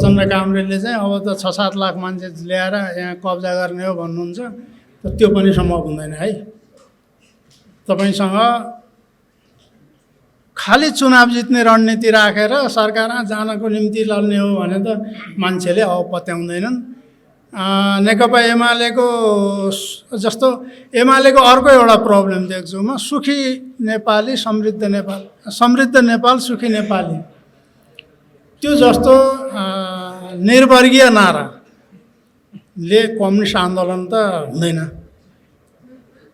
प्रचण्ड कामरेडले चाहिँ अब त 6-7 लाख मान्छे ल्याएर यहाँ कब्जा गर्ने हो भन्नुहुन्छ, त त्यो पनि सम्भव हुँदैन है। तपाईसँग खाली चुनाव जित्ने रणनीति राखेर सरकारमा जानको निम्ति लड्ने हो भने त मान्छेले अब पत्याउँदैनन्। नेकपा एमालेको जस्तो एमालेको अर्को एउटा प्रब्लम देख्छु म, सुखी नेपाली समृद्ध नेपाल, समृद्ध नेपाल सुखी नेपाली, त्यो जस्तो निर्वर्गीय नाराले कम्युनिस्ट आन्दोलन त हुँदैन।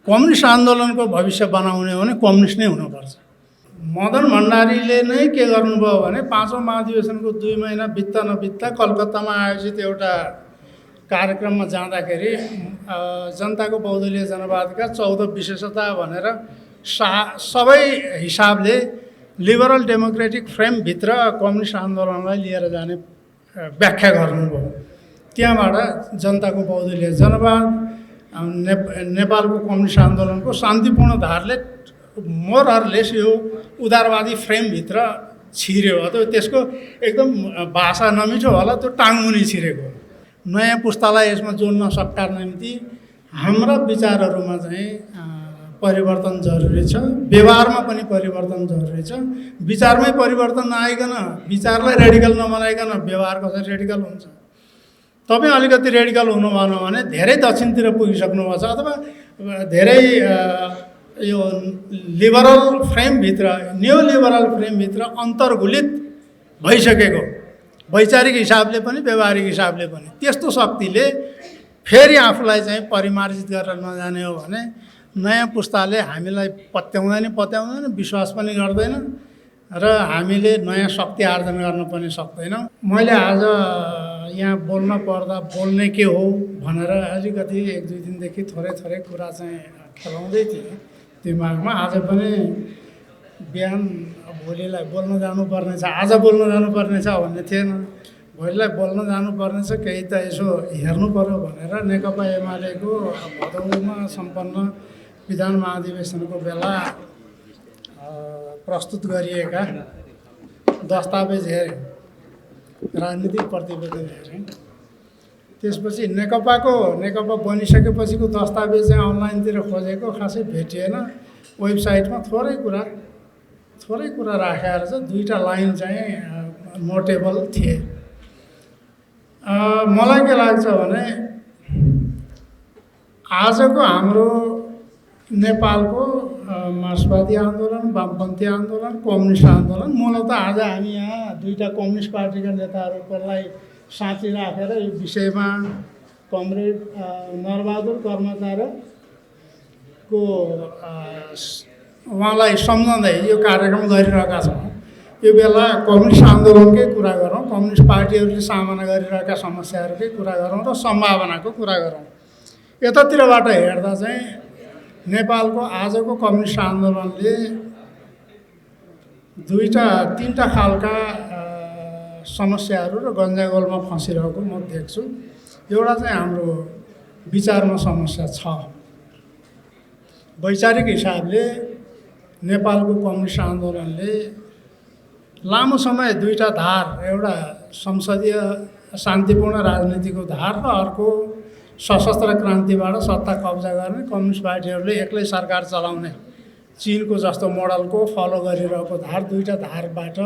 कम्युनिस्ट आन्दोलनको भविष्य बनाउने हो भने कम्युनिस्ट नै हुनुपर्छ। मदन भण्डारीले नै के गर्नुभयो भने 5औं महाधिवेशनको 2 महिना बित्दा नबित्दा कलकत्तामा आयोजित एउटा कार्यक्रममा जाँदाखेरि जनताको बहुदलीय जनवादका 14 विशेषता भनेर सबै हिसाबले लिबरल डेमोक्रेटिक फ्रेमभित्र कम्युनिस्ट आन्दोलनलाई लिएर जाने व्याख्या गर्नुभयो। त्यहाँबाट जनताको बहुदलीय जनवाद, नेपालको कम्युनिस्ट आन्दोलनको शान्तिपूर्ण धारले मोर अर लेस यो उदारवादी फ्रेमभित्र छिर्यो। त्यसको एकदम भाषा नमिठो होला, त्यो टाङमुनि छिरेको। नयाँ पुस्तालाई यसमा जोड्न सक्कार निम्ति हाम्रा विचारहरूमा चाहिँ परिवर्तन जरुरी छ, व्यवहारमा पनि परिवर्तन जरुरी छ। विचारमै परिवर्तन नआइकन, विचारलाई रेडिकल नबनाइकन व्यवहार कसरी रेडिकल हुन्छ? तपाईँ अलिकति रेडिकल हुनुभएन भने धेरै दक्षिणतिर पुगिसक्नुभएको छ, अथवा धेरै यो लिबरल फ्रेमभित्र, न्यू लिबरल फ्रेमभित्र अन्तर्गुलित भइसकेको, वैचारिक हिसाबले पनि व्यवहारिक हिसाबले पनि। त्यस्तो शक्तिले फेरि आफूलाई चाहिँ परिमार्जित गरेर नजाने हो भने नयाँ पुस्ताले हामीलाई पत्याउँदैन, विश्वास पनि गर्दैन र हामीले नयाँ शक्ति आर्जन गर्न पनि सक्दैनौँ। मैले आज यहाँ बोल्न पर्दा बोल्ने के हो भनेर अलिकति 1-2 दिनदेखि थोरै कुरा चाहिँ खेलाउँदै थिएँ दिमागमा। आज पनि बिहान भोलिलाई बोल्न जानुपर्ने छ, आज बोल्न जानुपर्ने छ भन्ने थिएन, भोलिलाई बोल्न जानुपर्ने छ, केही त यसो हेर्नु पर्यो भनेर नेकपा एमालेको भदौमा सम्पन्न विधान महाधिवेशनको बेला प्रस्तुत गरिएका दस्तावेज हेरेँ, राजनीतिक प्रतिवेदन हेरेँ। त्यसपछि नेकपा बनिसकेपछिको दस्तावेज चाहिँ अनलाइनतिर खोजेको खासै भेटिएन। वेबसाइटमा थोरै कुरा राखेर चाहिँ 2टा लाइन चाहिँ नोटेबल थिए। मलाई के लाग्छ भने आजको हाम्रो नेपालको मार्क्सवादी आन्दोलन, वामपन्थी आन्दोलन, कम्युनिस्ट आन्दोलन, मूलतः आज हामी यहाँ 2टा कम्युनिस्ट पार्टीका नेताहरूलाई साथी राखेर यो विषयमा कमरेड नरबहादुर कर्मचारीको उहाँलाई सम्झँदै यो कार्यक्रम गरिरहेका छौँ। यो बेला कम्युनिस्ट आन्दोलनकै कुरा गरौँ, कम्युनिस्ट पार्टीहरूले सामना गरिरहेका समस्याहरूकै कुरा गरौँ र सम्भावनाको कुरा गरौँ। यतातिरबाट हेर्दा चाहिँ नेपालको आजको कम्युनिस्ट आन्दोलनले 2-3टा खालका समस्याहरू र गन्जागोलमा फँसिरहेको म देख्छु। एउटा चाहिँ हाम्रो विचारमा समस्या छ। वैचारिक हिसाबले नेपालको कम्युनिस्ट आन्दोलनले लामो समय 2टा धार, एउटा संसदीय शान्तिपूर्ण राजनीतिको धार र अर्को सशस्त्र क्रान्तिबाट सत्ता कब्जा गर्ने, कम्युनिस्ट पार्टीहरूले एक्लै सरकार चलाउने चीनको जस्तो मोडलको फलो गरिरहेको धार, 2टा धारबाट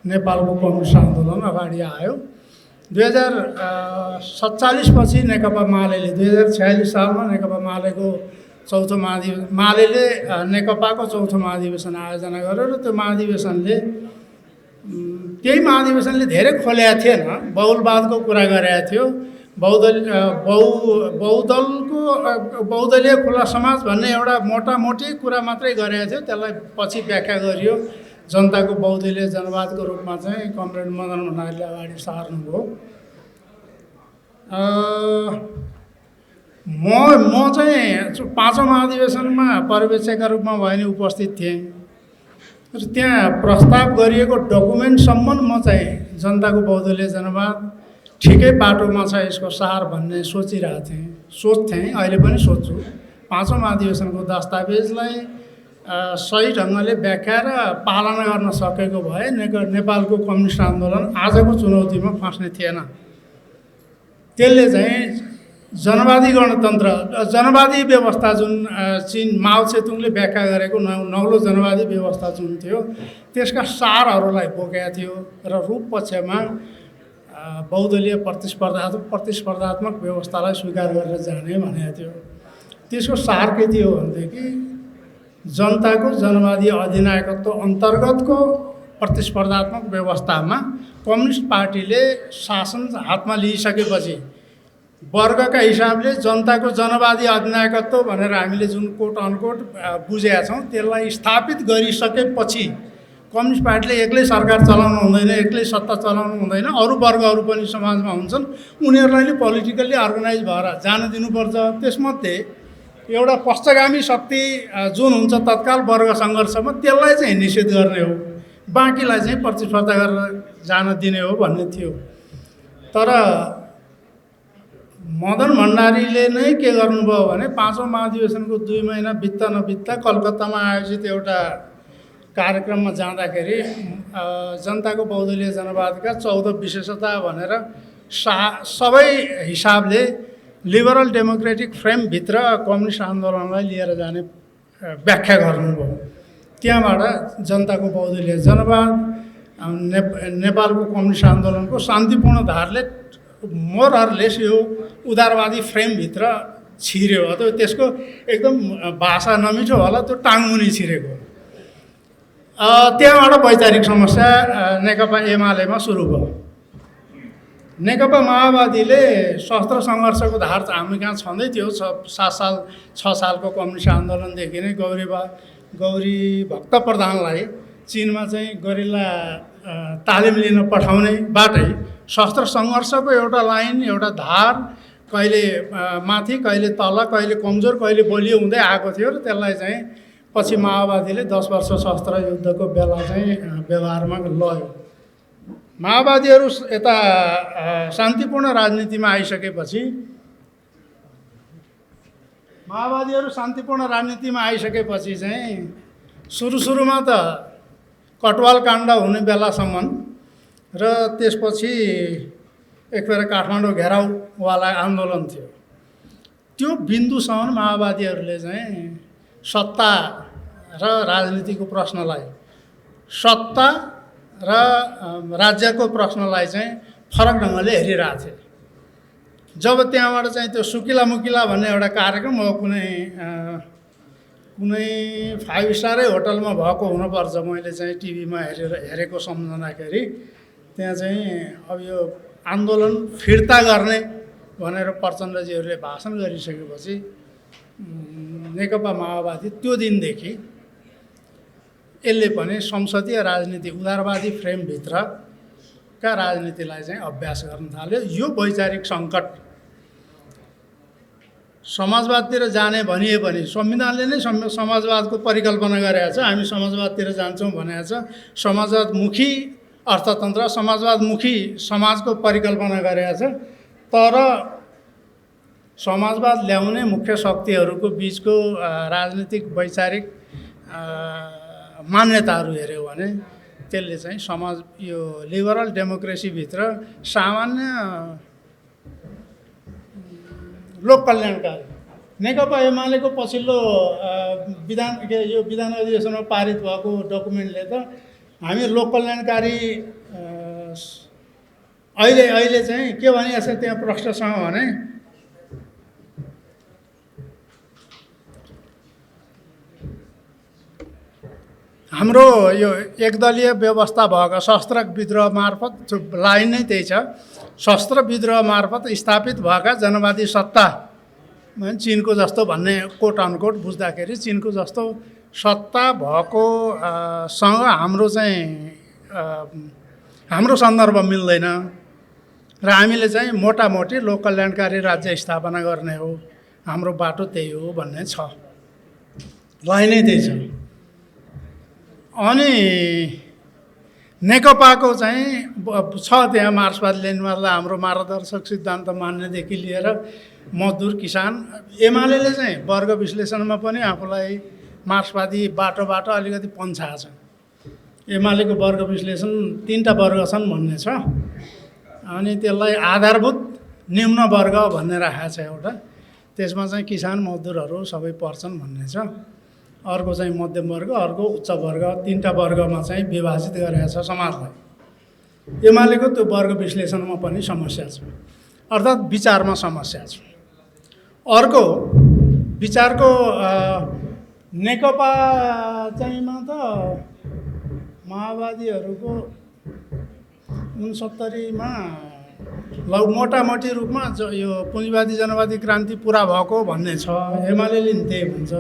नेपालको कम्युनिस्ट आन्दोलन अगाडि आयो। 2047 पछि नेकपा मालेले 2046 सालमा नेकपा मालेको मालेले नेकपाको 4थो महाधिवेशन आयोजना गर्यो र त्यो महाधिवेशनले धेरै खोलेको थिएन, बहुलवादको कुरा गरेको थियो। बहुदलीय खुला समाज भन्ने एउटा मोटामोटी कुरा मात्रै गरेको थियो, त्यसलाई पछि व्याख्या गरियो जनताको बहुदलीय जनवादको रूपमा चाहिँ कमरेड मदन भण्डारीले अगाडि सार्नुभयो। म चाहिँ 5औं महाधिवेशनमा पर्यवेक्षकका रूपमा भए नि उपस्थित थिएँ र त्यहाँ प्रस्ताव गरिएको डकुमेन्टसम्म म चाहिँ जनताको बहुदलीय जनवाद ठिकै बाटोमा छ, यसको सार भन्ने सोच्थेँ, अहिले पनि सोध्छु। 5औं महाधिवेशनको दस्तावेजलाई सही ढङ्गले व्याख्या र पालना गर्न सकेको भए नेपालको कम्युनिस्ट आन्दोलन आजको चुनौतीमा फस्ने थिएन। त्यसले चाहिँ जनवादी गणतन्त्र, जनवादी व्यवस्था जुन चीन माओ सेतुङले व्याख्या गरेको नौलो जनवादी व्यवस्था जुन थियो त्यसका सारहरूलाई बोकेको थियो र रूप पक्षमा बहुदलीय प्रतिस्पर्धात्मक व्यवस्थालाई स्वीकार गरेर जाने भनेको थियो। त्यसको सार के थियो भनेदेखि जनताको जनवादी अधिनायकत्व अन्तर्गतको प्रतिस्पर्धात्मक व्यवस्थामा कम्युनिस्ट पार्टीले शासन हातमा लिइसकेपछि वर्गका हिसाबले जनताको जनवादी अधिनायकत्व भनेर हामीले जुन कोट अनकोट बुझेका छौँ त्यसलाई स्थापित गरिसकेपछि कम्युनिस्ट पार्टीले एक्लै सरकार चलाउनु हुँदैन, एक्लै सत्ता चलाउनु हुँदैन, अरू वर्गहरू पनि समाजमा हुन्छन्, उनीहरूलाई नै पोलिटिकल्ली अर्गनाइज भएर जान दिनुपर्छ। त्यसमध्ये एउटा पश्चगामी शक्ति जुन हुन्छ तत्काल वर्ग सङ्घर्षमा त्यसलाई चाहिँ निषेध गर्ने हो, बाँकीलाई चाहिँ प्रतिस्पर्धा गरेर जान दिने हो भन्ने थियो। तर मदन भण्डारीले नै के गर्नुभयो भने 5औं महाधिवेशनको 2 महिना बित्दा नबित्दा कलकत्तामा आयोजित एउटा कार्यक्रममा जाँदाखेरि जनताको बहुदलीय जनवादका 14 विशेषता भनेर सबै हिसाबले लिबरल डेमोक्रेटिक फ्रेमभित्र कम्युनिस्ट आन्दोलनलाई लिएर जाने व्याख्या गर्नुभयो। त्यहाँबाट जनताको बहुदलीय जनवाद नेपालको कम्युनिस्ट आन्दोलनको शान्तिपूर्ण धारले मोरलेस यो उदारवादी फ्रेमभित्र छिर्यो। अथवा त्यसको एकदम भाषा नमिठो होला, त्यो टाङमुनि छिरेको। त्यहाँबाट वैचारिक समस्या नेकपा एमालेमा सुरु भयो। नेकपा माओवादीले शस्त्र सङ्घर्षको धार हामी कहाँ छँदै थियो। 6 सालको कम्युनिस्ट आन्दोलनदेखि नै गौरी भक्त प्रधानलाई चीनमा चाहिँ गरिल्ला तालिम लिन पठाउनेबाटै शस्त्र सङ्घर्षको एउटा लाइन, एउटा धार कहिले माथि, कहिले तल, कहिले कमजोर, कहिले बलियो हुँदै आएको थियो र त्यसलाई चाहिँ पछि माओवादीले 10 वर्ष शस्त्र युद्धको बेला चाहिँ व्यवहारमा लयो। माओवादीहरू यता शान्तिपूर्ण राजनीतिमा आइसकेपछि चाहिँ सुरुमा त कटवाल काण्ड हुने बेलासम्म र त्यसपछि एकखेर काठमाडौँ घेराउवाला आन्दोलन थियो। त्यो बिन्दुसम्म माओवादीहरूले चाहिँ सत्ता र राजनीतिको प्रश्नलाई, सत्ता र राज्यको प्रश्नलाई चाहिँ फरक ढङ्गले हेरिरहेको थिए। जब त्यहाँबाट चाहिँ त्यो सुकिला मुकिला भन्ने एउटा कार्यक्रम हो, कुनै 5 स्टारै होटलमा भएको हुनुपर्छ, मैले चाहिँ टिभीमा हेरेको सम्झँदाखेरि त्यहाँ चाहिँ अब यो आन्दोलन फिर्ता गर्ने भनेर प्रचण्डजीहरूले भाषण गरिसकेपछि नेकपा माओवादी त्यो दिनदेखि यसले पनि संसदीय राजनीति उदारवादी फ्रेमभित्रका राजनीतिलाई चाहिँ अभ्यास गर्न थाल्यो। यो वैचारिक सङ्कट समाजवादतिर जाने भनिए पनि संविधानले नै समाजवादको परिकल्पना गरेको छ। हामी समाजवादतिर जान्छौँ भनेको छ। समाजवादमुखी अर्थतन्त्र, समाजवादमुखी समाजको परिकल्पना गरेको छ। तर समाजवाद ल्याउने मुख्य शक्तिहरूको बिचको राजनीतिक वैचारिक मान्यताहरू हेऱ्यो भने त्यसले चाहिँ समाज यो लिबरल डेमोक्रेसीभित्र सामान्य लोक कल्याणकारी नेकपा एमालेको पछिल्लो विधान अधिवेशनमा पारित भएको डकुमेन्टले त हामी लोक कल्याणकारी अहिले चाहिँ के भनिएको छ त्यहाँ प्रश्नसँग भने हाम्रो यो एकदलीय व्यवस्था भएको शस्त्र विद्रोह मार्फत लाइन नै त्यही छ। शस्त्र विद्रोह मार्फत स्थापित भएका जनवादी सत्ता चीनको जस्तो भन्ने कोट अनकोट बुझ्दाखेरि चिनको जस्तो सत्ता भएको सँग हाम्रो चाहिँ हाम्रो सन्दर्भ मिल्दैन र हामीले चाहिँ मोटामोटी लोक कल्याणकारी राज्य स्थापना गर्ने हो, हाम्रो बाटो त्यही हो भन्ने छ, लाइनै त्यही छ। अनि नेकपाको चाहिँ छ त्यहाँ मार्क्सवाद लेनिनवादलाई हाम्रो मार्गदर्शक सिद्धान्त मान्नेदेखि लिएर मजदुर किसान। एमाले चाहिँ वर्ग विश्लेषणमा पनि आफूलाई मार्क्सवादी बाटोबाट अलिकति पन्छा छ। एमालेको वर्ग विश्लेषण 3टा वर्ग छन् भन्ने छ, अनि त्यसलाई आधारभूत निम्न वर्ग भन्ने राखेको छ एउटा। त्यसमा चाहिँ किसान मजदुरहरू सबै पर्छन् भन्ने छ। अर्को चाहिँ मध्यम वर्ग, अर्को उच्च वर्ग, 3टा वर्गमा चाहिँ विभाजित गरेको छ समाजलाई। एमालेको त्यो वर्ग विश्लेषणमा पनि समस्या छ, अर्थात् विचारमा समस्या छ। अर्को विचारको नेकपा चाहिँमा त माओवादीहरूको 69मा मोटामोटी रूपमा यो पुँजीवादी जनवादी क्रान्ति पुरा भएको भन्ने छ। एमालेले नि त्यही भन्छ,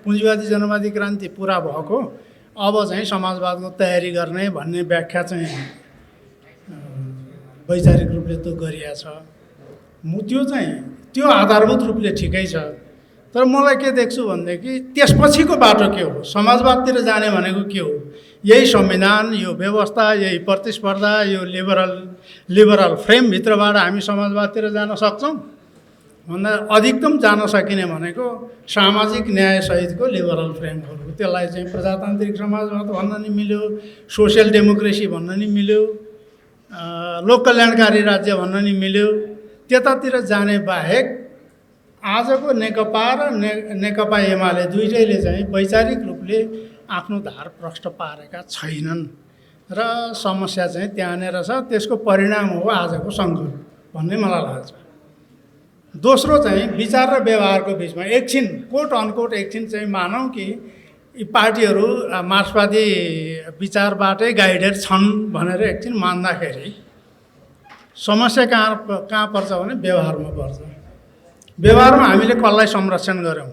पुँजीवादी जनवादी क्रान्ति पुरा भएको, अब चाहिँ समाजवादको तयारी गर्ने भन्ने व्याख्या चाहिँ वैचारिक रूपले त्यो गरिएको छ। त्यो आधारभूत रूपले ठिकै छ। तर मलाई के देख्छु भनेदेखि त्यसपछिको बाटो के हो, समाजवादतिर जाने भनेको के हो? यही संविधान, यो व्यवस्था, यही प्रतिस्पर्धा, यो लिबरल फ्रेमभित्रबाट हामी समाजवादतिर जान सक्छौँ भन्दा अधिकतम जान सकिने भनेको सामाजिक न्यायसहितको लिबरल फ्रेमहरू। त्यसलाई चाहिँ प्रजातान्त्रिक समाजवाद भन्न नि मिल्यो, सोसियल डेमोक्रेसी भन्न नि मिल्यो, लोक कल्याणकारी राज्य भन्न नि मिल्यो। त्यतातिर जाने बाहेक आजको नेकपा र नेकपा एमाले दुईटैले चाहिँ वैचारिक रूपले आफ्नो धार प्रष्ट पारेका छैनन् र समस्या चाहिँ त्यहाँनिर छ। त्यसको परिणाम हो आजको सङ्कट भन्ने मलाई लाग्छ। दोस्रो चाहिँ विचार र व्यवहारको बिचमा एकछिन कोट अनकोट एकछिन चाहिँ मानौँ कि यी पार्टीहरू मार्क्सवादी विचारबाटै गाइडेड छन् भनेर एकछिन मान्दाखेरि समस्या कहाँ पर्छ भने व्यवहारमा पर्छ। व्यवहारमा हामीले कसलाई संरक्षण गऱ्यौँ,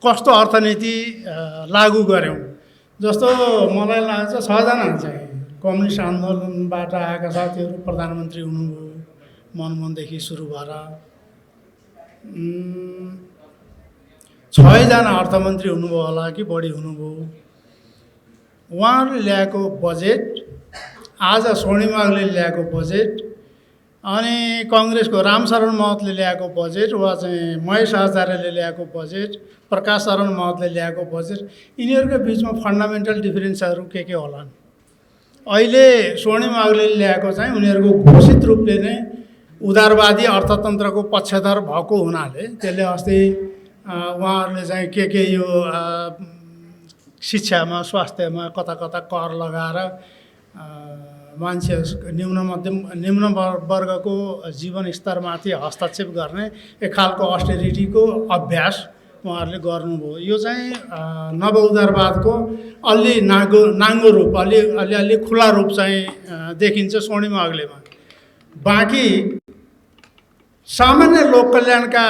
कस्तो अर्थनीति लागू गऱ्यौँ। जस्तो मलाई लाग्छ 6 जना चाहिँ कम्युनिस्ट आन्दोलनबाट आएका साथीहरू प्रधानमन्त्री हुनुभयो मनमोहनदेखि सुरु भएर, 6 जना अर्थमन्त्री हुनुभयो होला कि बढी हुनुभयो। उहाँहरूले ल्याएको बजेट, आज स्वर्णिम मागले ल्याएको बजेट, अनि कङ्ग्रेसको रामशरण महतले ल्याएको बजेट, वा चाहिँ महेश आचार्यले ल्याएको बजेट, प्रकाश शरण महतले ल्याएको बजेट, यिनीहरूको बिचमा फन्डामेन्टल डिफरेन्सहरू के होलान्? अहिले स्वर्णिम मागले ल्याएको चाहिँ उनीहरूको घोषित रूपले नै उदारवादी अर्थतन्त्रको पक्षधर भएको हुनाले त्यसले अस्ति उहाँहरूले चाहिँ के यो शिक्षामा, स्वास्थ्यमा कता कता कर लगाएर मान्छे निम्न वर्गको जीवन स्तरमाथि हस्तक्षेप गर्ने एक खालको अस्टेरिटीको अभ्यास उहाँहरूले गर्नुभयो। यो चाहिँ नव उदारवादको अलि नाङ्गो रूप, अलि खुला रूप चाहिँ देखिन्छ स्वर्णिम अग्लेमा। बाँकी सामान्य लोक कल्याणका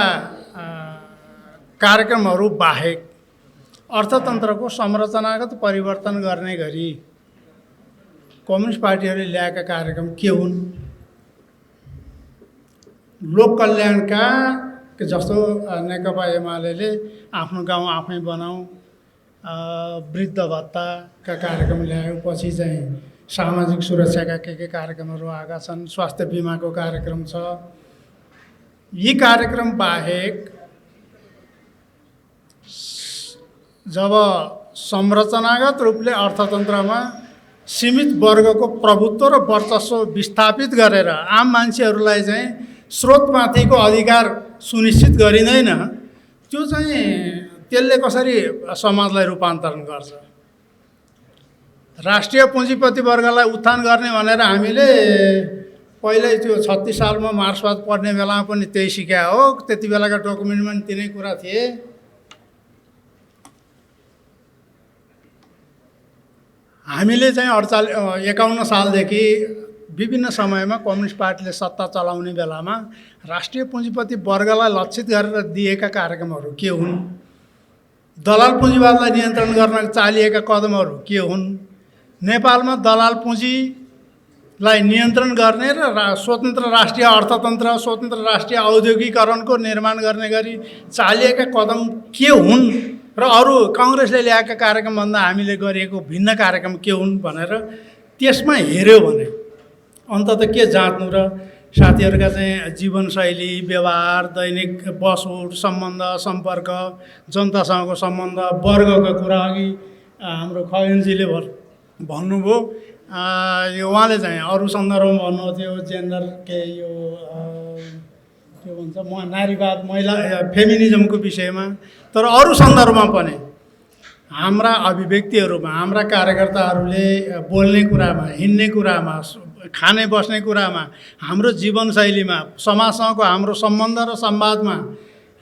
कार्यक्रमहरू बाहेक अर्थतन्त्रको संरचनागत परिवर्तन गर्ने गरी कम्युनिस्ट पार्टीहरूले ल्याएका कार्यक्रम के हुन्? लोक कल्याणका जस्तो नेकपा एमाले आफ्नो गाउँ आफै बनाऊ, वृद्ध भत्ताका कार्यक्रम ल्यायो, पछि चाहिँ सामाजिक सुरक्षाका के कार्यक्रमहरू आएका छन्, स्वास्थ्य बिमाको कार्यक्रम छ। यी कार्यक्रम बाहेक जब संरचनागत रूपले अर्थतन्त्रमा सीमित वर्गको प्रभुत्व र वर्चस्व विस्थापित गरेर आम मान्छेहरूलाई चाहिँ स्रोतमाथिको अधिकार सुनिश्चित गरिँदैन, त्यो चाहिँ त्यसले कसरी समाजलाई रूपान्तरण गर्छ? राष्ट्रिय पुँजीपति वर्गलाई उत्थान गर्ने भनेर हामीले पहिल्यै त्यो 36 सालमा मार्क्सवाद पढ्ने बेलामा पनि त्यही सिकाए हो। त्यति बेलाका डकुमेन्टमा पनि तिनै कुरा थिए। हामीले चाहिँ 51 सालदेखि विभिन्न समयमा कम्युनिस्ट पार्टीले सत्ता चलाउने बेलामा राष्ट्रिय पुँजीपति वर्गलाई लक्षित गरेर दिएका कार्यक्रमहरू के हुन्? दलाल पुँजीवादलाई नियन्त्रण गर्न चालिएका कदमहरू के हुन्? नेपालमा दलाल पुँजीलाई नियन्त्रण गर्ने र स्वतन्त्र राष्ट्रिय अर्थतन्त्र, स्वतन्त्र राष्ट्रिय औद्योगिकरणको निर्माण गर्ने गरी चालिएका कदम के हुन् र अरू काङ्ग्रेसले ल्याएका कार्यक्रमभन्दा हामीले गरिएको भिन्न कार्यक्रम के हुन् भनेर त्यसमा हेऱ्यो भने अन्तत के जाँच्नु र साथीहरूका चाहिँ जीवनशैली, व्यवहार, दैनिक बसउठ, सम्बन्ध, सम्पर्क, जनतासँगको सम्बन्ध, वर्गको कुरा अघि हाम्रो खगेनजीले भन्नुभयो। यो उहाँले चाहिँ अरू सन्दर्भमा भन्नुभएको थियो, जेन्डर के यो के भन्छ नारीवाद, महिला फेमिनिजमको विषयमा। तर अरू सन्दर्भमा पनि हाम्रा अभिव्यक्तिहरूमा, हाम्रा कार्यकर्ताहरूले बोल्ने कुरामा, हिँड्ने कुरामा, खाने बस्ने कुरामा, हाम्रो जीवनशैलीमा, समाजसँगको हाम्रो सम्बन्ध र संवादमा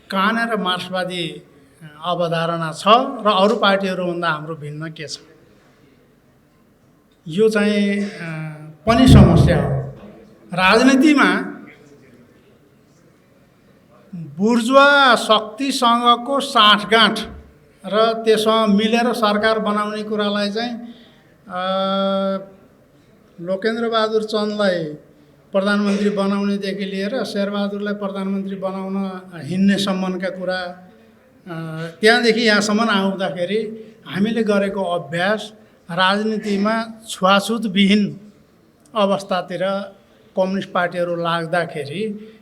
कहाँनिर मार्क्सवादी अवधारणा छ र अरू पार्टीहरूभन्दा हाम्रो भिन्न के छ, यो चाहिँ पनि समस्या हो। राजनीतिमा बुर्जुवा शक्तिसँगको साँठगाँठ र त्यससँग मिलेर सरकार बनाउने कुरालाई चाहिँ लोकेन्द्रबहादुर चन्दलाई प्रधानमन्त्री बनाउनेदेखि लिएर शेरबहादुरलाई प्रधानमन्त्री बनाउन हिँड्नेसम्मका कुरा, त्यहाँदेखि यहाँसम्म आउँदाखेरि हामीले गरेको अभ्यास राजनीतिमा छुवाछुतविहीन अवस्थातिर कम्युनिस्ट पार्टीहरू लाग्दाखेरि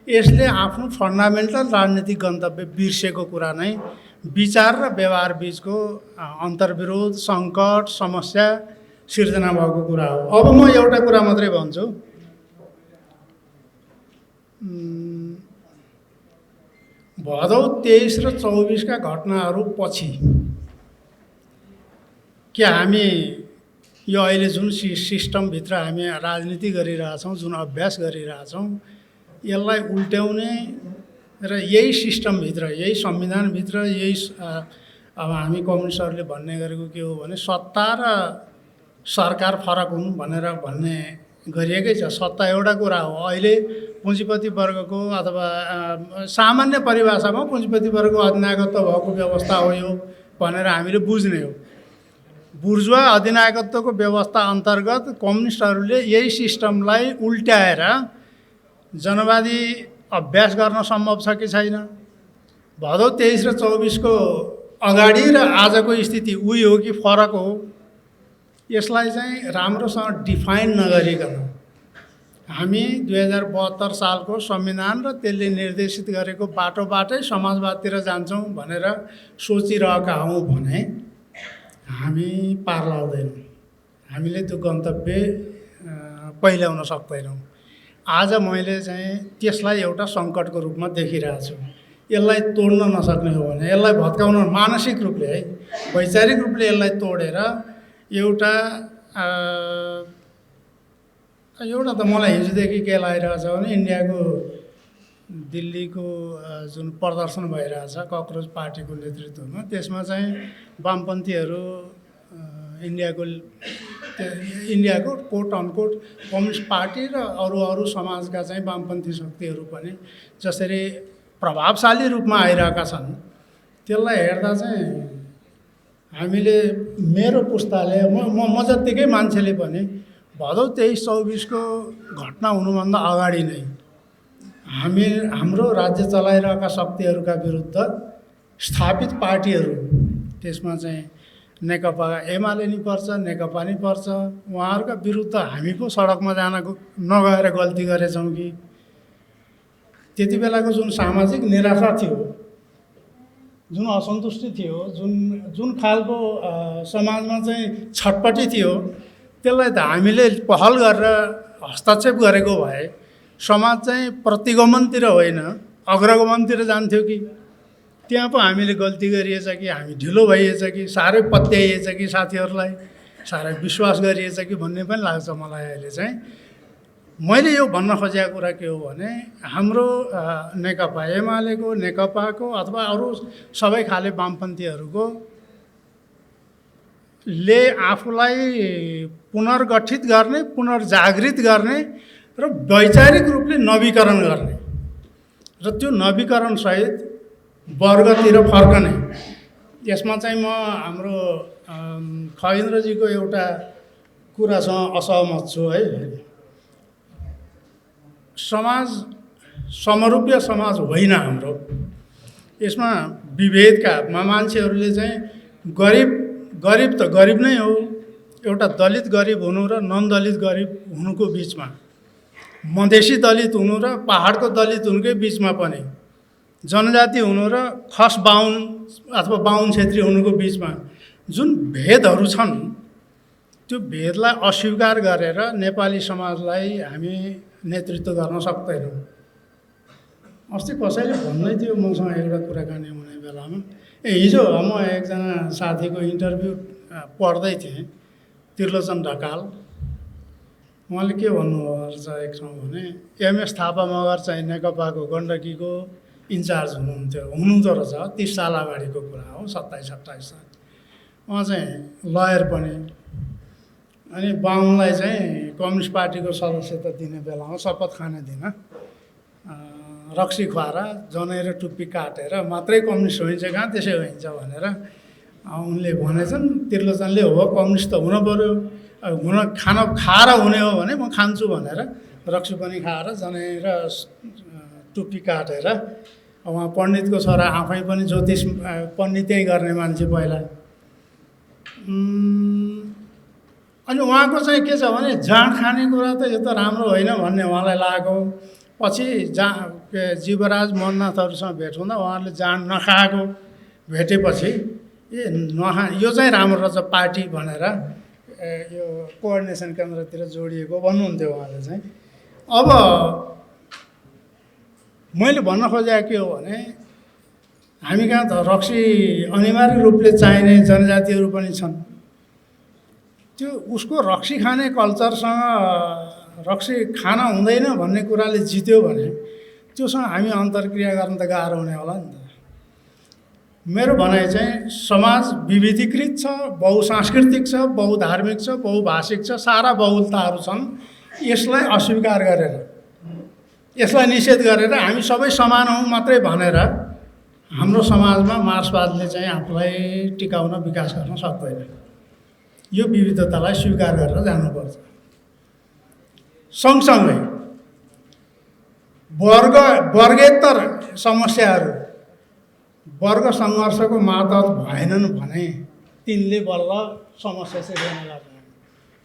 यसले आफ्नो फन्डामेन्टल राजनीतिक गन्तव्य बिर्सेको कुरा नै विचार र व्यवहार बिचको अन्तर्विरोध, सङ्कट, समस्या सिर्जना भएको कुरा हो। अब म एउटा कुरा मात्रै भन्छु, भदौ 23 र 24का घटनाहरू पछि के हामी यो अहिले जुन सिस्टमभित्र हामी राजनीति गरिरहेछौँ, जुन अभ्यास गरिरहेछौँ, यसलाई उल्ट्याउने र यही सिस्टमभित्र, यही संविधानभित्र, यही अब हामी कम्युनिस्टहरूले भन्ने गरेको के हो भने सत्ता र सरकार फरक हुन् भनेर भन्ने गरिएकै छ। सत्ता एउटा कुरा हो, अहिले पुँजीपति वर्गको अथवा सामान्य परिभाषामा पुँजीपति वर्गको अधिनायकत्व भएको व्यवस्था हो यो भनेर हामीले बुझ्ने हो। बुर्जुवा अधिनायकत्वको व्यवस्था अन्तर्गत कम्युनिस्टहरूले यही सिस्टमलाई उल्ट्याएर जनवादी अभ्यास गर्न सम्भव छ कि छैन? भदौ 23 र 24को अगाडि र आजको स्थिति उही हो कि फरक हो? यसलाई चाहिँ राम्रोसँग डिफाइन नगरिकन हामी 2072 सालको संविधान र त्यसले निर्देशित गरेको बाटोबाटै समाजवादतिर जान्छौँ भनेर सोचिरहेका हौँ भने हामी पार लाग्दैनौँ, हामीले त्यो गन्तव्य पहिल्याउन सक्दैनौँ। आज मैले चाहिँ त्यसलाई एउटा सङ्कटको रूपमा देखिरहेको छु। यसलाई तोड्न नसक्ने हो भने, यसलाई भत्काउन मानसिक रूपले है, वैचारिक रूपले यसलाई तोडेर एउटा त मलाई हिजोदेखि के लागिरहेछ भने इन्डियाको दिल्लीको जुन प्रदर्शन भइरहेछ ककरोच पार्टीको नेतृत्वमा, त्यसमा चाहिँ वामपन्थीहरू इन्डियाको कोट अनकोट कम्युनिस्ट पार्टी र अरू समाजका चाहिँ वामपन्थी शक्तिहरू पनि जसरी प्रभावशाली रूपमा आइरहेका छन्, त्यसलाई हेर्दा चाहिँ हामीले, मेरो पुस्ताले, म जत्तिकै मान्छेले पनि भदौ 23-24को घटना हुनुभन्दा अगाडि नै हाम्रो राज्य चलाइरहेका शक्तिहरूका विरुद्ध स्थापित पार्टीहरू, त्यसमा चाहिँ नेकपा एमाले नि पर्छ, नेकपा नि पर्छ, उहाँहरूका विरुद्ध हामी पो सडकमा जान नगएर गल्ती गरेछौँ कि? त्यति बेलाको जुन सामाजिक निराशा थियो, जुन असन्तुष्टि थियो, जुन खालको समाजमा चाहिँ छटपटी थियो, त्यसलाई त हामीले पहल गरेर हस्तक्षेप गरेको भए समाज चाहिँ प्रतिगमनतिर होइन अग्रगमनतिर जान्थ्यो कि? त्यहाँ पो हामीले गल्ती गरिएछ कि, हामी ढिलो भइएछ कि, साह्रै पत्याइएछ कि, साथीहरूलाई साह्रै विश्वास गरिएछ कि भन्ने पनि लाग्छ मलाई। अहिले चाहिँ मैले यो भन्न खोजेको कुरा के हो भने हाम्रो नेकपा एमालेको, नेकपाको अथवा अरू सबै खाले वामपन्थीहरूको ले आफूलाई पुनर्गठित गर्ने, पुनर्जागृत गर्ने र वैचारिक रूपले नवीकरण गर्ने र त्यो नवीकरणसहित वर्गतिर फर्कने, यसमा चाहिँ म हाम्रो खगेन्द्रजीको एउटा कुरासँग असहमत छु है। समाज समरूपीय समाज होइन हाम्रो, यसमा विभेदका मान्छेहरूले चाहिँ गरिब त गरिब नै हो, एउटा दलित गरिब हुनु र नन दलित गरिब हुनुको बिचमा मधेसी दलित हुनु र पहाडको दलित हुनुकै बिचमा पनि, जनजाति हुनु र खस बाहुन अथवा बाहुन क्षेत्री हुनुको बिचमा जुन भेदहरू छन्, त्यो भेदलाई अस्वीकार गरेर नेपाली समाजलाई हामी नेतृत्व गर्न सक्दैनौँ। अस्ति कसैले भन्दै थियो मसँग एउटा कुराकानी हुने बेलामा, हिजो म एकजना साथीको इन्टरभ्यू पढ्दै थिएँ, त्रिलोचन ढकाल। उहाँले के भन्नुभएको छ एक ठाउँ भने, एमएस थापा मगर चाहिँ नेकपाको गण्डकीको इन्चार्ज हुनुहुँदो रहेछ। 30 साल अगाडिको कुरा हो, 27-28 साल। उहाँ चाहिँ लयर पनि, अनि बाहुनलाई चाहिँ कम्युनिस्ट पार्टीको सदस्यता दिने बेलामा शपथ खाने दिन रक्सी खुवाएर जनै र टुप्पी काटेर मात्रै कम्युनिस्ट होइन्छ, कहाँ त्यसै होइन्छ भनेर उनले भनेछन्। त्रिलोचनले हो कम्युनिस्ट त हुन पऱ्यो, खाएर हुने हो भने म खान्छु भनेर रक्सी पनि खाएर जनै र टुप्पी काटेर, उहाँ पण्डितको छोरा, आफै पनि ज्योतिष पण्डितै गर्ने मान्छे पहिला। अनि उहाँको चाहिँ के छ भने, जाँड खाने कुरा त यो त राम्रो होइन भन्ने उहाँलाई लाग्यो। पछि जीवराज मननाथहरूसँग भेट हुँदा उहाँहरूले जाँड नखाएको भेटेपछि यो चाहिँ राम्रो रहेछ पार्टी भनेर यो कोअर्डिनेसन केन्द्रतिर जोडिएको भन्नुहुन्थ्यो उहाँले चाहिँ। अब मैले भन्न खोजेको के हो भने, हामी कहाँ त रक्सी अनिवार्य रूपले चाहिने जनजातिहरू पनि छन्। त्यो उसको रक्सी खाने कल्चरसँग रक्सी खान हुँदैन भन्ने कुराले जित्यो भने त्योसँग हामी अन्तर्क्रिया गर्न त गाह्रो हुने होला नि त। मेरो भनाइ चाहिँ समाज विविधीकृत छ, बहुसांस्कृतिक छ, बहुधार्मिक छ, बहुभाषिक छ, सारा बहुलताहरू छन्। यसलाई अस्वीकार गरेर, यसलाई निषेध गरेर हामी सबै समान हौँ मात्रै भनेर हाम्रो समाजमा मार्क्सवादले चाहिँ आफूलाई टिकाउन, विकास गर्न सक्दैन। यो विविधतालाई स्वीकार गरेर जानुपर्छ। सँगसँगै वर्गेत्तर समस्याहरू, वर्ग सङ्घर्षको मातहत भएनन् भने तिनले बल्ल समस्या चाहिँ गर्न लाग्दैन।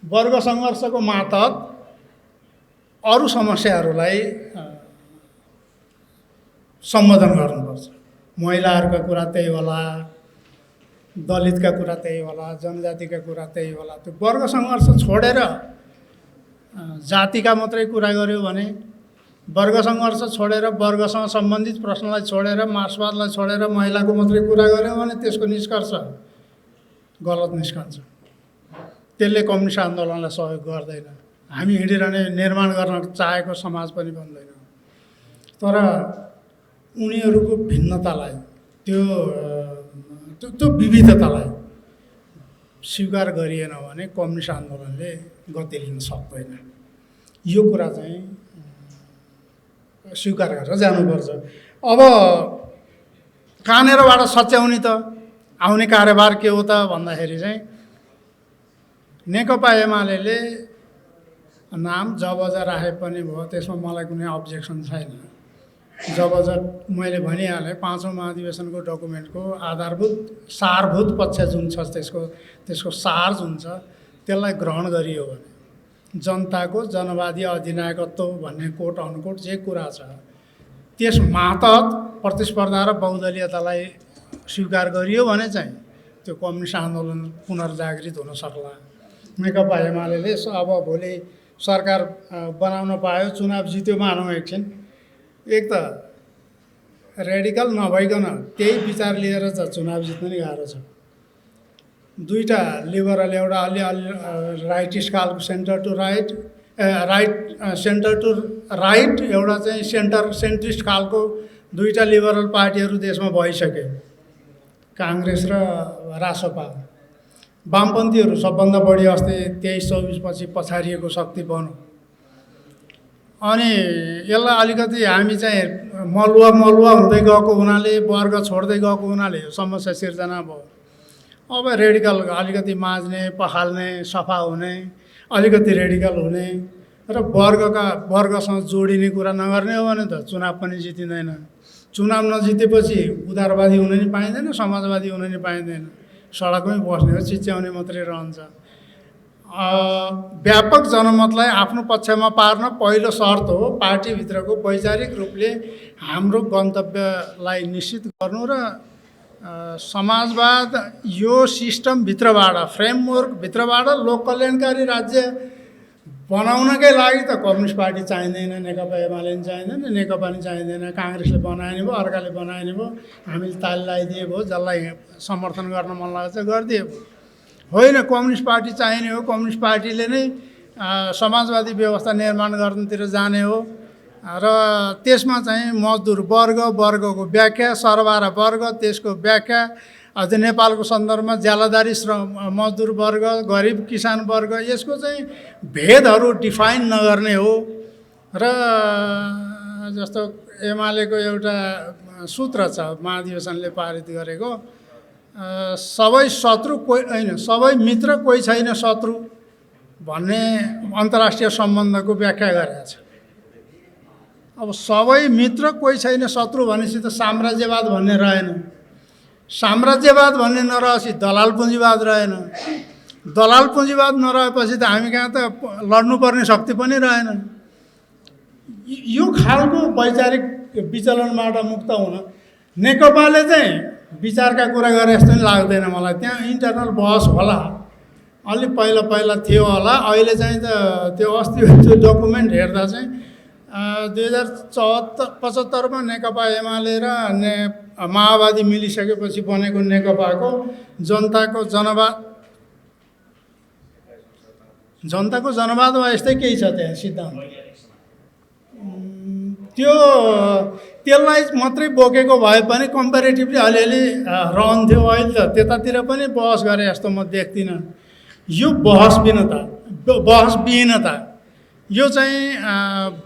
वर्ग सङ्घर्षको मातहत अरू समस्याहरूलाई सम्बोधन गर्नुपर्छ। महिलाहरूका कुरा त्यही होला, दलितका कुरा त्यही होला, जनजातिका कुरा त्यही होला। त्यो वर्ग सङ्घर्ष छोडेर जातिका मात्रै कुरा गर्यो भने, वर्ग सङ्घर्ष छोडेर वर्गसँग सम्बन्धित प्रश्नलाई छोडेर, मार्क्सवादलाई छोडेर महिलाको मात्रै कुरा गर्यो भने त्यसको निष्कर्ष गलत निस्कन्छ। त्यसले कम्युनिस्ट आन्दोलनलाई सहयोग गर्दैन। हामी हिँडिरहने निर्माण गर्न चाहेको समाज पनि बन्दैन। तर उनीहरूको भिन्नतालाई, त्यो विविधतालाई स्वीकार गरिएन भने कम्युनिस्ट आन्दोलनले गति लिन सक्दैन। यो कुरा चाहिँ स्वीकार गरेर जानुपर्छ। अब कहाँनिरबाट सच्याउने त आउने कार्यभार के हो त भन्दाखेरि चाहिँ नेकपा एमाले नाम जबज राखे पनि भयो, त्यसमा मलाई कुनै अब्जेक्सन छैन। जबज मैले भनिहालेँ, 5औं महाधिवेशनको डकुमेन्टको आधारभूत सारभूत पक्ष जुन छ, त्यसको सार जुन छ त्यसलाई ग्रहण गरियो भने जनताको जनवादी अधिनायकत्व भन्ने कोट अनकोट जे कुरा छ त्यस मातहत प्रतिस्पर्धा र बहुदलीयतालाई स्वीकार गरियो भने चाहिँ त्यो कम्युनिस्ट आन्दोलन पुनर्जागृत हुन सक्ला। नेकपा एमाले अब भोलि सरकार बनाउन पायो, चुनाव जित्यो मानौँ एकछिन, एक त रेडिकल नभइकन त्यही विचार लिएर त चुनाव जित्नु नि गाह्रो छ। दुईटा लिबरल, एउटा अलि राइटिस्ट खालको centre to right, centre to right, एउटा चाहिँ सेन्ट्रिस्ट खालको दुईटा लिबरल पार्टीहरू देशमा भइसके, काङ्ग्रेस र रासपा। वामपन्थीहरू सबभन्दा बढी अस्ति 23-24 पछि पछारिएको शक्ति बन्यो। अनि यसलाई अलिकति हामी चाहिँ मलुवा हुँदै गएको हुनाले, वर्ग छोड्दै गएको हुनाले यो समस्या सिर्जना भयो। अब रेडिकल अलिकति माझ्ने, पखाल्ने, सफा हुने, अलिकति रेडिकल हुने र वर्गसँग जोडिने कुरा नगर्ने हो भने त चुनाव पनि जितिँदैन। चुनाव नजितेपछि उदारवादी हुन नि पाइँदैन, समाजवादी हुन नि पाइँदैन। सडकमै बस्ने हो, चिच्याउने मात्रै रहन्छ। व्यापक जनमतलाई आफ्नो पक्षमा पार्न पहिलो शर्त हो पार्टीभित्रको वैचारिक रूपले हाम्रो गन्तव्यलाई निश्चित गर्नु र समाजवाद यो सिस्टमभित्रबाट फ्रेमवर्कभित्रबाट लोक कल्याणकारी राज्य बनाउनकै लागि त कम्युनिस्ट पार्टी चाहिँदैन, नेकपा एमाले पनि चाहिँदैन, नेकपा पनि चाहिँदैन, काङ्ग्रेसले बनाएन भयो, अर्काले बनाएन भयो, हामीले ताली लगाइदिए भयो, जसलाई समर्थन गर्न मन लाग्छ गरिदिए भयो। होइन, कम्युनिस्ट पार्टी चाहिने हो। कम्युनिस्ट पार्टीले नै समाजवादी व्यवस्था निर्माण गर्नतिर जाने हो र त्यसमा चाहिँ मजदुर वर्गको व्याख्या, सरबारा वर्ग त्यसको व्याख्या, अझ नेपालको सन्दर्भमा ज्यालादारी श्रम मजदुर वर्ग, गरिब किसान वर्ग, यसको चाहिँ भेदहरू डिफाइन नगर्ने हो। र जस्तो एमालेको एउटा सूत्र छ महाधिवेशनले पारित गरेको, सबै शत्रु कोही होइन, सबै मित्र कोही छैन शत्रु भन्ने अन्तर्राष्ट्रिय सम्बन्धको व्याख्या गरेको छ। अब सबै मित्र कोही छैन शत्रु भनेपछि त साम्राज्यवाद भन्ने रहेन। साम्राज्यवाद भन्ने नरहेपछि दलाल पुँजीवाद रहेन। दलाल पुँजीवाद नरहेपछि त हामी कहाँ त लड्नुपर्ने शक्ति पनि रहेन। यो खालको वैचारिक विचलनबाट मुक्त हुन नेकपाले चाहिँ विचारका कुरा गरे जस्तो नि लाग्दैन मलाई। त्यहाँ इन्टरनल बहस होला, अलि पहिला थियो होला। अहिले चाहिँ त त्यो अस्ति त्यो डकुमेन्ट हेर्दा चाहिँ 2075मा नेकपा एमाले र माओवादी मिलिसकेपछि बनेको नेकपाको जनताको जनवाद वा यस्तै केही छ त्यहाँ सिद्धान्त। त्यसलाई मात्रै बोकेको भए पनि कम्पेरिटिभली अलिअलि रहन्थ्यो। अहिले त त्यतातिर पनि बहस गरे जस्तो म देख्दिनँ। यो बहसविहीनता यो चाहिँ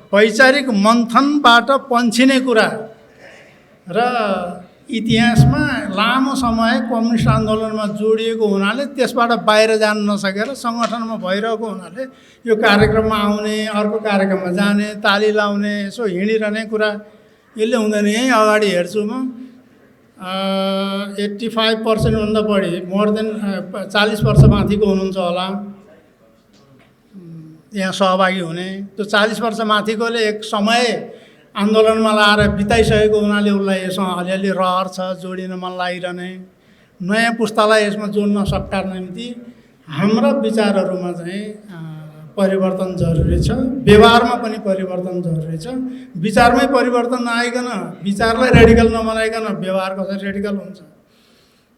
वैचारिक मन्थनबाट पन्छिने कुरा र इतिहासमा लामो समय कम्युनिस्ट आन्दोलनमा जोडिएको हुनाले त्यसबाट बाहिर जान नसकेर सङ्गठनमा भइरहेको हुनाले यो कार्यक्रममा आउने, अर्को कार्यक्रममा जाने, ताली लाउने, यसो हिँडिरहने कुरा यसले हुँदैन। यहीँ अगाडि हेर्छु म 85%भन्दा बढी, मोर देन 40 वर्ष माथिको हुनुहुन्छ होला यहाँ सहभागी हुने। त्यो 40 वर्ष माथिकोले एक समय आन्दोलनमा लाएर बिताइसकेको हुनाले उसलाई यसमा अलिअलि रहर छ, जोडिन मन लागिरहने। नयाँ पुस्तालाई यसमा जोड्न सट्कार निम्ति हाम्रा विचारहरूमा चाहिँ परिवर्तन जरुरी छ, व्यवहारमा पनि परिवर्तन जरुरी छ। विचारमै परिवर्तन नआइकन, विचारलाई रेडिकल नबनाइकन व्यवहार कसरी रेडिकल हुन्छ?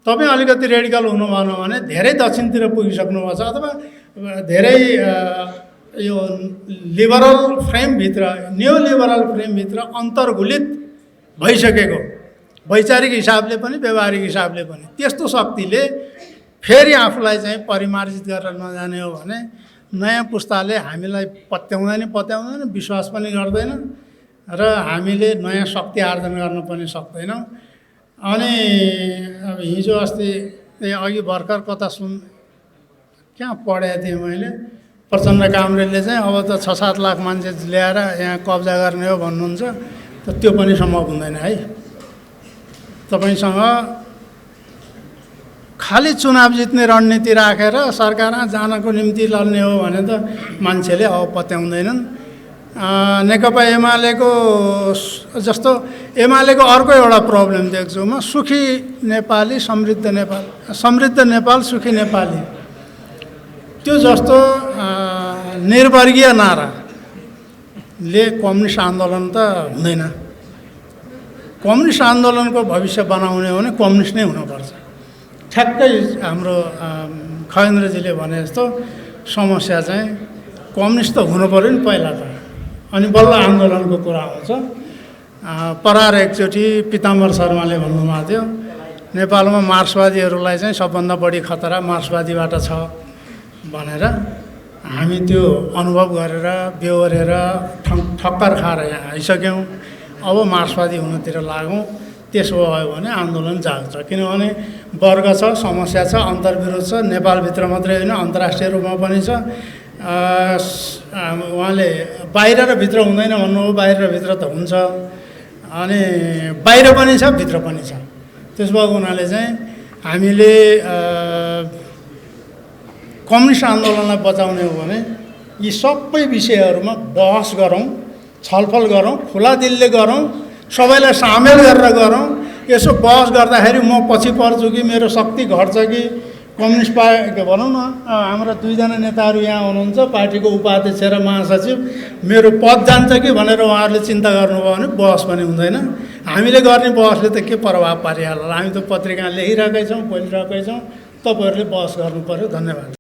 तपाईँ अलिकति रेडिकल हुनुभएन भने धेरै दक्षिणतिर पुगिसक्नुभएको छ, अथवा धेरै यो लिबरल फ्रेमभित्र, न्यू लिबरल फ्रेमभित्र अन्तर्घुलित भइसकेको, वैचारिक हिसाबले पनि व्यवहारिक हिसाबले पनि। त्यस्तो शक्तिले फेरि आफूलाई चाहिँ परिमार्जित गरेर नजाने हो भने नयाँ पुस्ताले हामीलाई पत्याउँदैन, विश्वास पनि गर्दैन र हामीले नयाँ शक्ति आर्जन गर्न पनि सक्दैनौँ। अनि अब हिजो अस्ति अघि भर्खर कता कहाँ पढेको थिएँ मैले, प्रचण्ड कामरेलले चाहिँ अब त 6-7 लाख मान्छे ल्याएर यहाँ कब्जा गर्ने हो भन्नुहुन्छ। त त्यो पनि सम्भव हुँदैन है। तपाईँसँग खालि चुनाव जित्ने रणनीति राखेर सरकारमा जानको निम्ति लड्ने हो भने त मान्छेले अब पत्याउँदैनन्। नेकपा एमालेको जस्तो एमालेको अर्को एउटा प्रब्लम देख्छु म, सुखी नेपाली समृद्ध नेपाल सुखी नेपाली। त्यो जस्तो निर्वर्गीय नाराले कम्युनिस्ट आन्दोलन त हुँदैन। कम्युनिस्ट आन्दोलनको भविष्य बनाउने हो भने कम्युनिस्ट नै हुनुपर्छ। ठ्याक्कै हाम्रो खगेन्द्रजीले भने जस्तो समस्या चाहिँ कम्युनिस्ट त हुनु पऱ्यो नि पहिला त, अनि बल्ल आन्दोलनको कुरा आउँछ। परार एकचोटि पिताम्बर शर्माले भन्नुभएको थियो नेपालमा मार्क्सवादीहरूलाई चाहिँ सबभन्दा बढी खतरा मार्क्सवादीबाट छ भनेर। हामी त्यो अनुभव गरेर बेहोरेर ठक्कर खाएर यहाँ आइसक्यौँ। अब मार्क्सवादी हुनतिर लागौँ। त्यसो भयो भने आन्दोलन जाग्छ, किनभने वर्ग छ, समस्या छ, अन्तर्विरोध छ। नेपालभित्र मात्रै होइन अन्तर्राष्ट्रिय रूपमा पनि छ। उहाँले बाहिर र भित्र हुँदैन भन्नुभयो, बाहिर र भित्र त हुन्छ। अनि बाहिर पनि छ, भित्र पनि छ। त्यस भएको हुनाले चाहिँ हामीले कम्युनिस्ट आन्दोलनलाई बचाउने हो भने यी सबै विषयहरूमा बहस गरौँ, छलफल गरौँ, खुला दिलले गरौँ, सबैलाई सामेल गरेर गरौँ। यसो बहस गर्दाखेरि म पछि पर्छु कि मेरो शक्ति घट्छ कि कम्युनिस्ट पार्टी भनौँ न हाम्रा दुईजना नेताहरू यहाँ हुनुहुन्छ, पार्टीको उपाध्यक्ष र महासचिव, मेरो पद जान्छ कि भनेर उहाँहरूले चिन्ता गर्नुभयो भने बहस पनि हुँदैन। हामीले गर्ने बहसले त के प्रभाव पारिहाल्ला। हामी त पत्रिका लेखिरहेकै छौँ, बोलिरहेकै छौँ, तपाईँहरूले बहस गर्नु पर्यो। धन्यवाद।